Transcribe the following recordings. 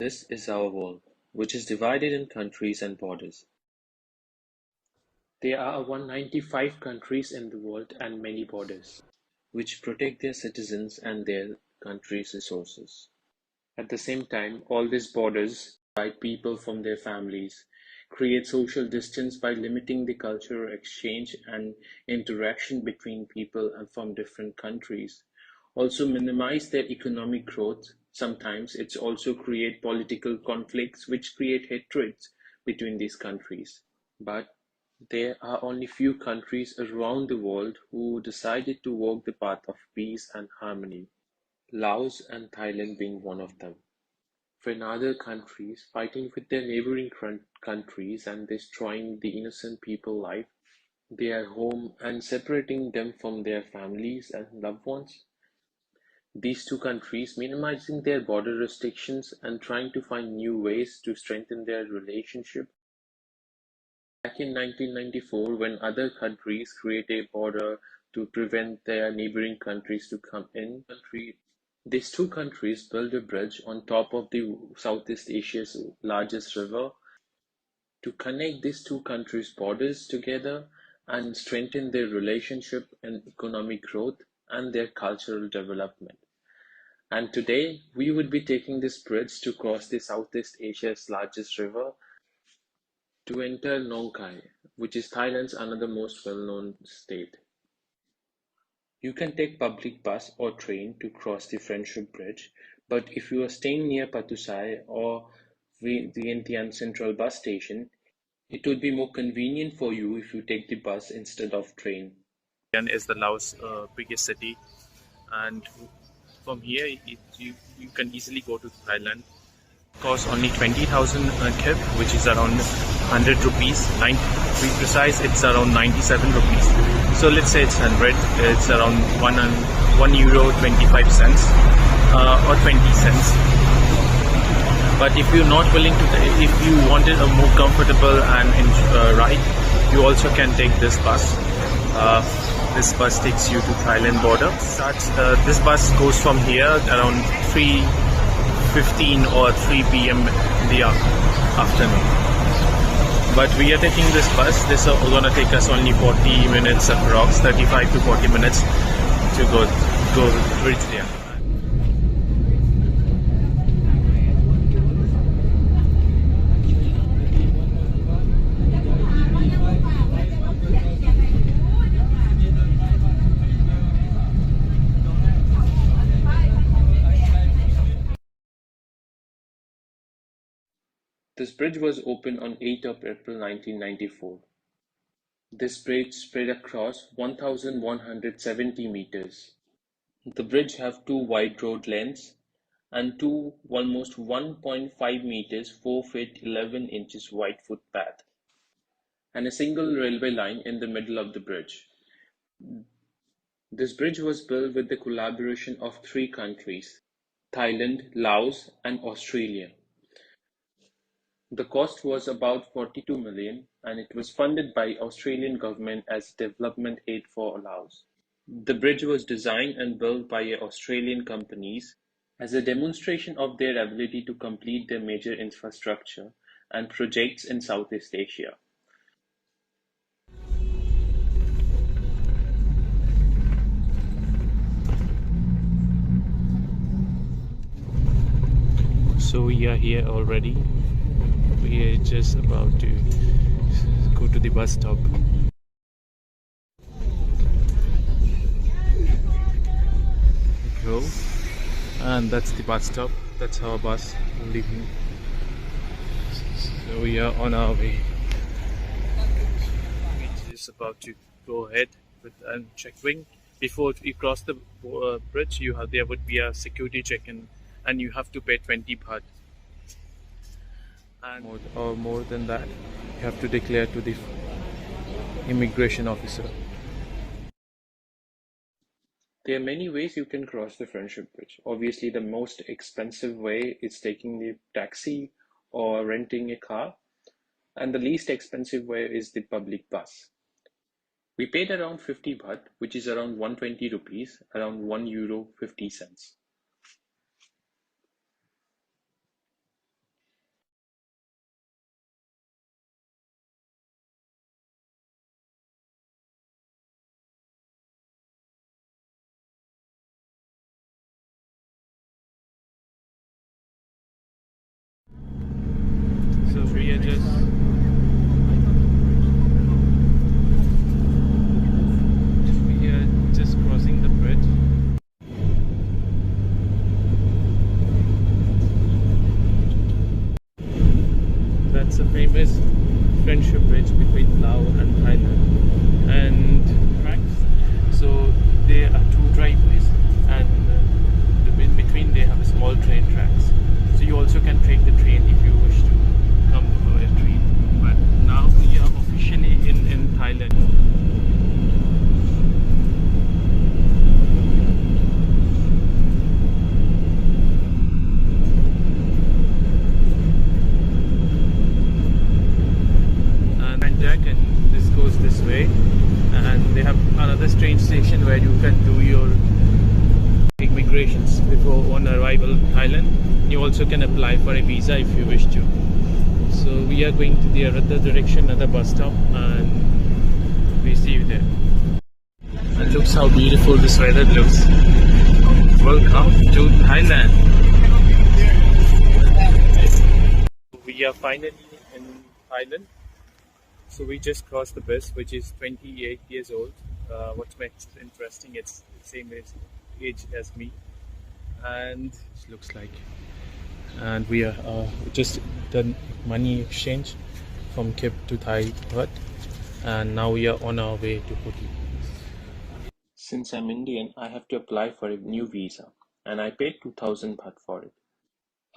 This is our world, which is divided in countries and borders. There are 195 countries in the world and many borders. which protect their citizens and their country's resources. At the same time, all these borders divide people from their families, create social distance by limiting the cultural exchange and interaction between people and from different countries. Also minimize their economic growth. Sometimes it's also create political conflicts which create hatreds between these countries. But there are only few countries around the world who decided to walk the path of peace and harmony, Laos and Thailand being one of them. When other countries fighting with their neighboring countries and destroying the innocent people life, their home and separating them from their families and loved ones. These two countries minimizing their border restrictions and trying to find new ways to strengthen their relationship. Back in 1994, when other countries create a border to prevent their neighboring countries to come in, these two countries built a bridge on top of the Southeast Asia's largest river to connect these two countries' borders together and strengthen their relationship and economic growth and their cultural development. And today, we would be taking this bridge to cross the Southeast Asia's largest river to enter Nong Khai, which is Thailand's another most well-known state. You can take public bus or train to cross the Friendship Bridge, but if you are staying near Patuxai or Vientiane Central Bus Station, it would be more convenient for you if you take the bus instead of train. Vientiane is the Laos biggest city, and from here you can easily go to Thailand. Costs only 20,000 kip, which is around 100 rupees. To be precise, it's around 97 rupees. So let's say it's 100. It's around €1 25 cents or 20 cents. But if you're not willing to, if you wanted a more comfortable and ride, you also can take this bus. This bus takes you to Thailand border. This bus goes from here around 3:15 or 3 p.m. in the afternoon. But we are taking this bus. This is going to take us only 40 minutes approx, 35 to 40 minutes to go reach there. This bridge was opened on 8 of April 1994. This bridge spread across 1,170 meters. The bridge have two wide road lengths and two almost 1.5 meters 4 feet 11 inches wide footpath and a single railway line in the middle of the bridge. This bridge was built with the collaboration of three countries, Thailand, Laos and Australia. The cost was about 42 million and it was funded by Australian government as development aid for Laos. The bridge was designed and built by Australian companies as a demonstration of their ability to complete their major infrastructure and projects in Southeast Asia. So we are here already. We are just about to go to the bus stop. Go, and that's the bus stop. That's our bus leaving. So we are on our way. We're just about to go ahead with and checking. Before you cross the bridge, there would be a security check-in, and you have to pay 20 baht. And more than that, you have to declare to the immigration officer. There are many ways you can cross the Friendship Bridge. Obviously, the most expensive way is taking the taxi or renting a car, and the least expensive way is the public bus. We paid around 50 baht, which is around 120 rupees, around €1 50 cents. way, and they have another train station where you can do your immigrations before on arrival in Thailand. You also can apply for a visa if you wish to. So we are going to the other direction, another bus stop, and we see you there. And looks how beautiful this weather looks. Welcome to Thailand. We are finally in Thailand. So we just crossed the bus, which is 28 years old. What makes it interesting, it's the same age as me. And it looks like. And we are just done money exchange from Kip to Thai baht. And now we are on our way to hotel. Since I'm Indian, I have to apply for a new visa, and I paid 2000 baht for it.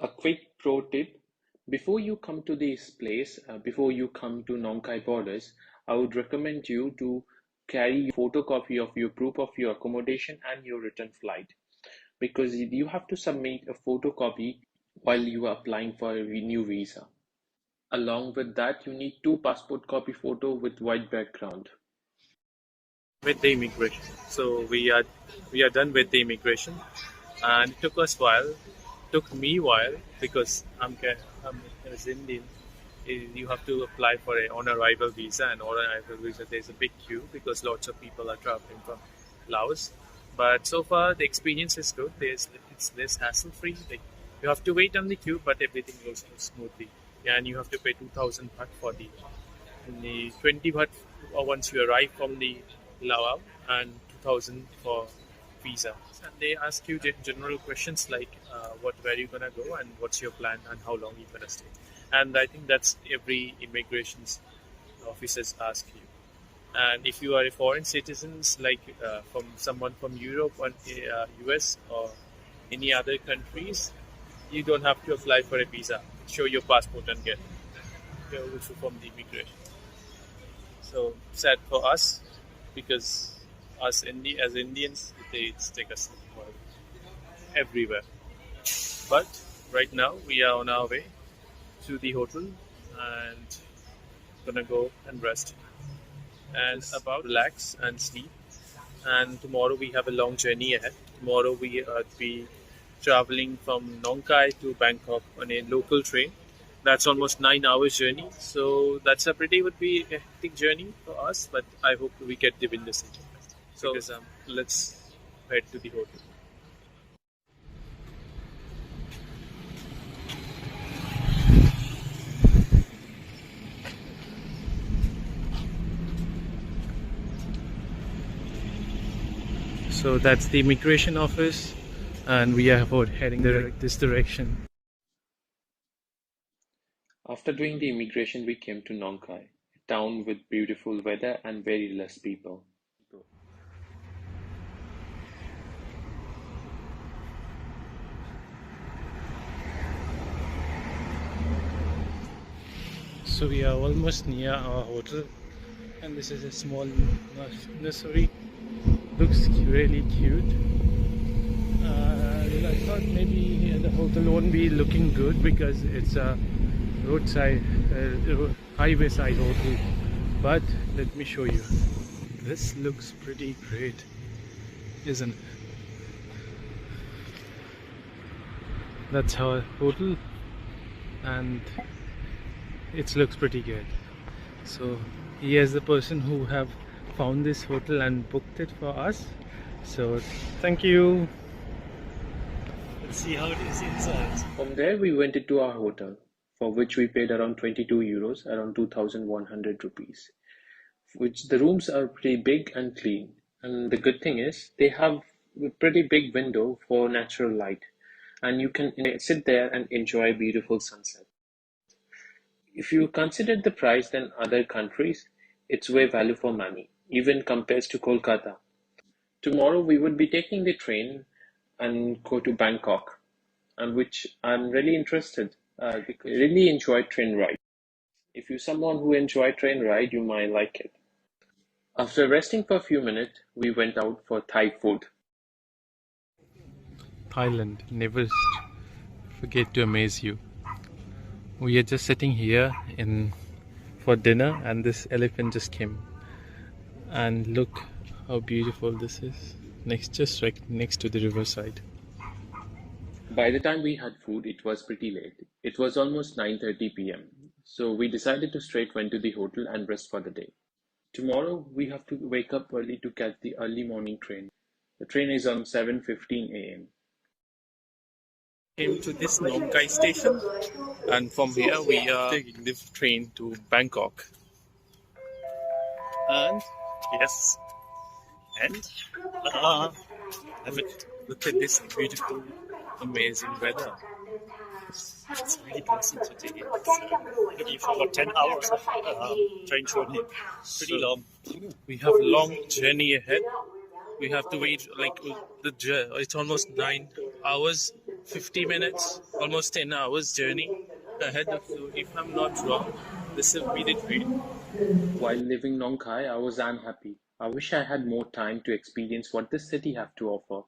A quick pro tip: before you come to this place, before you come to Nong Khai borders, I would recommend you to carry a photocopy of your proof of your accommodation and your return flight, because you have to submit a photocopy while you are applying for a new visa. Along with that, you need two passport copy photo with white background. With the immigration. So we are done with the immigration, and it took us while. Took me while because I'm as Indian. You have to apply for a on arrival visa, and on arrival visa there's a big queue because lots of people are traveling from Laos. But so far the experience is good. It's less hassle free. Like, you have to wait on the queue, but everything goes smoothly. Yeah, and you have to pay 2,000 baht for the 20 baht once you arrive from the Laos, and 2,000 for visa. And they ask you general questions like where you gonna go and what's your plan and how long you gonna stay. And I think that's every immigrations officers ask you. And if you are a foreign citizens like from someone from Europe or US or any other countries, you don't have to apply for a visa. Show your passport and get your also from the immigration. So sad for us because us as Indians, they take us everywhere. But right now we are on our way to the hotel and gonna go and rest and about relax and sleep. And tomorrow we have a long journey ahead. Tomorrow we be traveling from Nong Khai to Bangkok on a local train. That's almost 9 hours journey. So that's would be a hectic journey for us. But I hope we get the window seat. So let's head to the hotel. So that's the immigration office, and we are heading this direction. After doing the immigration, we came to Nong Khai, a town with beautiful weather and very less people. So we are almost near our hotel, and this is a small nursery. Looks really cute. I thought maybe the hotel won't be looking good because it's a roadside, highway side hotel. But let me show you. This looks pretty great, isn't it? That's our hotel, and it looks pretty good. So he is the person who have found this hotel and booked it for us. So thank you. Let's see how it is inside. From there, we went into our hotel, for which we paid around 22 euros, around 2,100 rupees. Which the rooms are pretty big and clean. And the good thing is, they have a pretty big window for natural light, and you can sit there and enjoy a beautiful sunset. If you consider the price than other countries, it's way value for money, even compared to Kolkata. Tomorrow we would be taking the train and go to Bangkok, and which I'm really interested because I really enjoy train ride. If you're someone who enjoy train ride, you might like it. After resting for a few minutes, we went out for Thai food. Thailand never forget to amaze you. We are just sitting here for dinner, and this elephant just came. And look how beautiful this is. Just right next to the riverside. By the time we had food, it was pretty late. It was almost 9:30 p.m. So we decided to straight went to the hotel and rest for the day. Tomorrow we have to wake up early to catch the early morning train. The train is on 7:15 a.m. Came to this Nong Khai station, and from here we are taking the train to Bangkok. And yes, and uh, look at this beautiful, amazing weather. It's really awesome today. Looking for about 10 hours of train journey. Pretty long. We have a long journey ahead. We have to wait like it's almost 9 hours, 50 minutes, almost 10 hours journey ahead. So if I'm not wrong, this will be the train. While leaving Nong Khai, I was unhappy. I wish I had more time to experience what this city have to offer.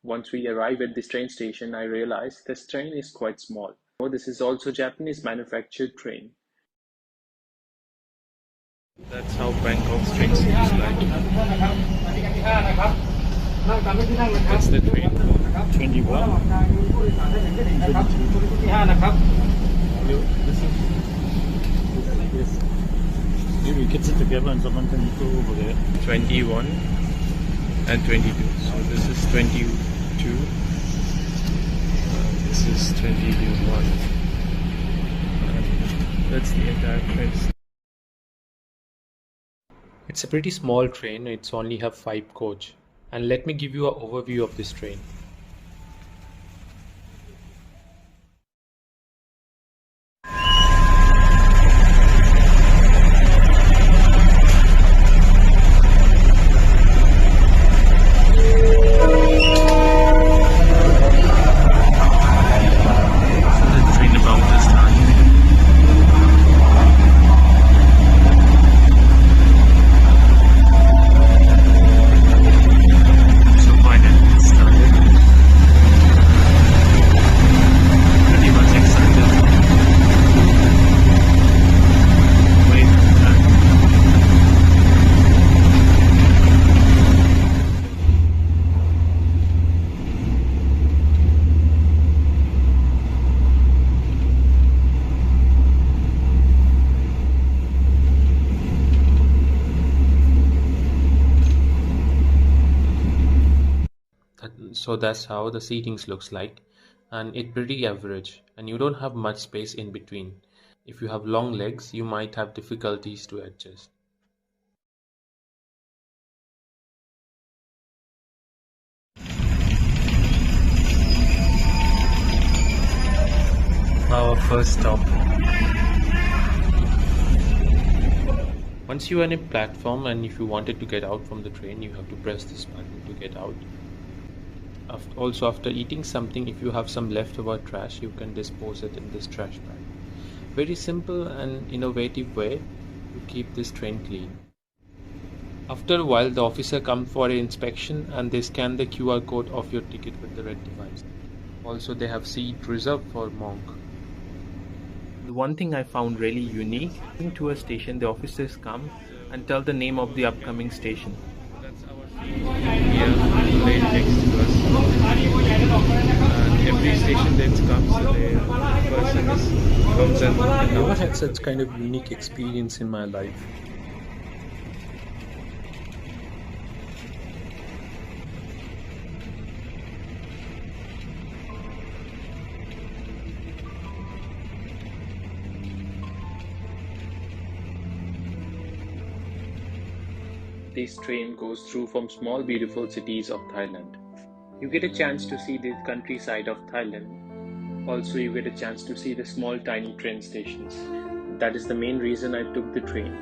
Once we arrived at this train station, I realized this train is quite small. Oh, this is also Japanese manufactured train. That's how Bangkok's train seems like. That's the train. 21. 22. Maybe we can sit together and someone can go over there. 21 and 22. So this is 22. This is 21. That's the entire train. It's a pretty small train. It's only have 5 coach. And let me give you an overview of this train. So that's how the seatings looks like, and it's pretty average, and you don't have much space in between. If you have long legs, you might have difficulties to adjust. Our first stop. Once you are in a platform, and if you wanted to get out from the train, you have to press this button to get out. Also, after eating something, if you have some leftover trash, you can dispose it in this trash bag. Very simple and innovative way to keep this train clean. After a while, the officer comes for an inspection and they scan the QR code of your ticket with the red device. Also, they have seat reserved for monk. The one thing I found really unique, to a station, the officers come and tell the name of the upcoming station. That's our seat here, right next to us. And every station that comes, the person comes and I've never had such kind of unique experience in my life. This train goes through from small beautiful cities of Thailand. You get a chance to see the countryside of Thailand. Also, you get a chance to see the small tiny train stations. That is the main reason I took the train.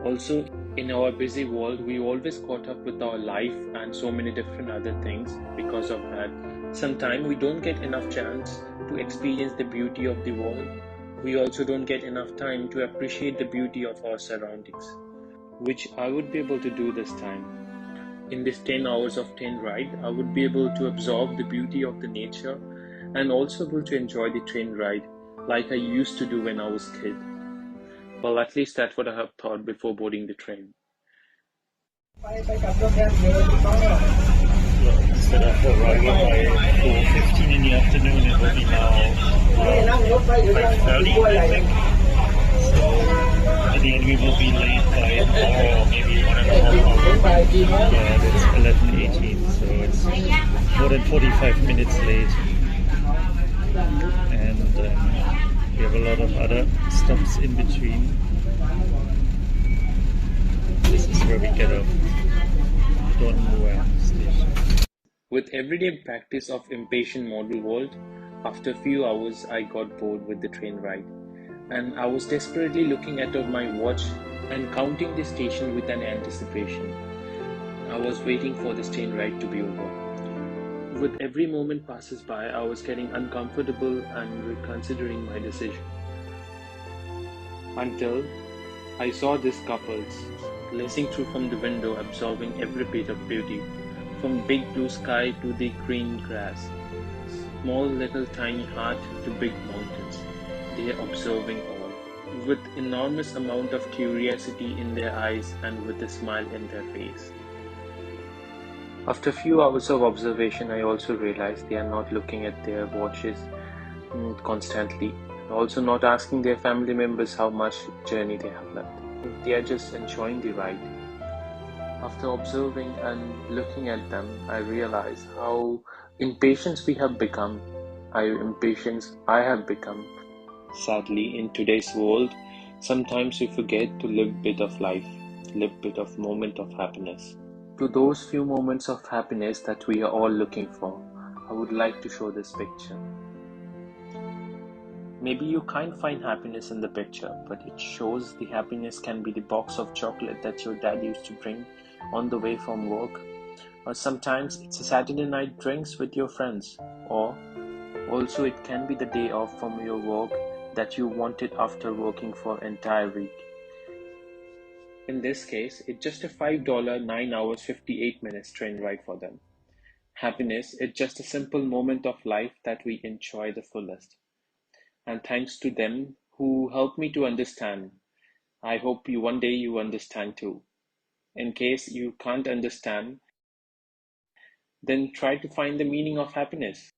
Also, in our busy world, we always caught up with our life and so many different other things. Because of that, sometimes we don't get enough chance to experience the beauty of the world. We also don't get enough time to appreciate the beauty of our surroundings, which I would be able to do this time. In this 10 hours of train ride, I would be able to absorb the beauty of the nature and also able to enjoy the train ride like I used to do when I was a kid. Well, at least that's what I have thought before boarding the train. Set up for arrival by 4:15 in the afternoon. It will be now 5:30, I think. So at the end we will be late by an hour or maybe 1.5 hours. Yeah, it's 11:18, so it's more than 45 minutes late. And we have a lot of other stops in between. This is where we get off. Don Mueang station. With everyday practice of impatient model world, after a few hours I got bored with the train ride, and I was desperately looking at my watch and counting the station with an anticipation. I was waiting for this train ride to be over. With every moment passes by, I was getting uncomfortable and reconsidering my decision. Until I saw these couples gazing through from the window, absorbing every bit of beauty, from big blue sky to the green grass, small little tiny heart to big mountains. They are observing all, with enormous amount of curiosity in their eyes and with a smile in their face. After a few hours of observation, I also realized they are not looking at their watches constantly, also not asking their family members how much journey they have left. They are just enjoying the ride. After observing and looking at them, I realize how impatient we have become, how impatient I have become. Sadly, in today's world, sometimes we forget to live bit of life, live bit of moment of happiness. To those few moments of happiness that we are all looking for, I would like to show this picture. Maybe you can't find happiness in the picture, but it shows the happiness can be the box of chocolate that your dad used to bring on the way from work, or sometimes it's a Saturday night drinks with your friends, or also it can be the day off from your work that you wanted after working for an entire week. In this case, it's just a $5 9 hours 58 minutes train ride for them. Happiness is just a simple moment of life that we enjoy the fullest. And thanks to them who helped me to understand. I hope one day you understand too. In case you can't understand, then try to find the meaning of happiness.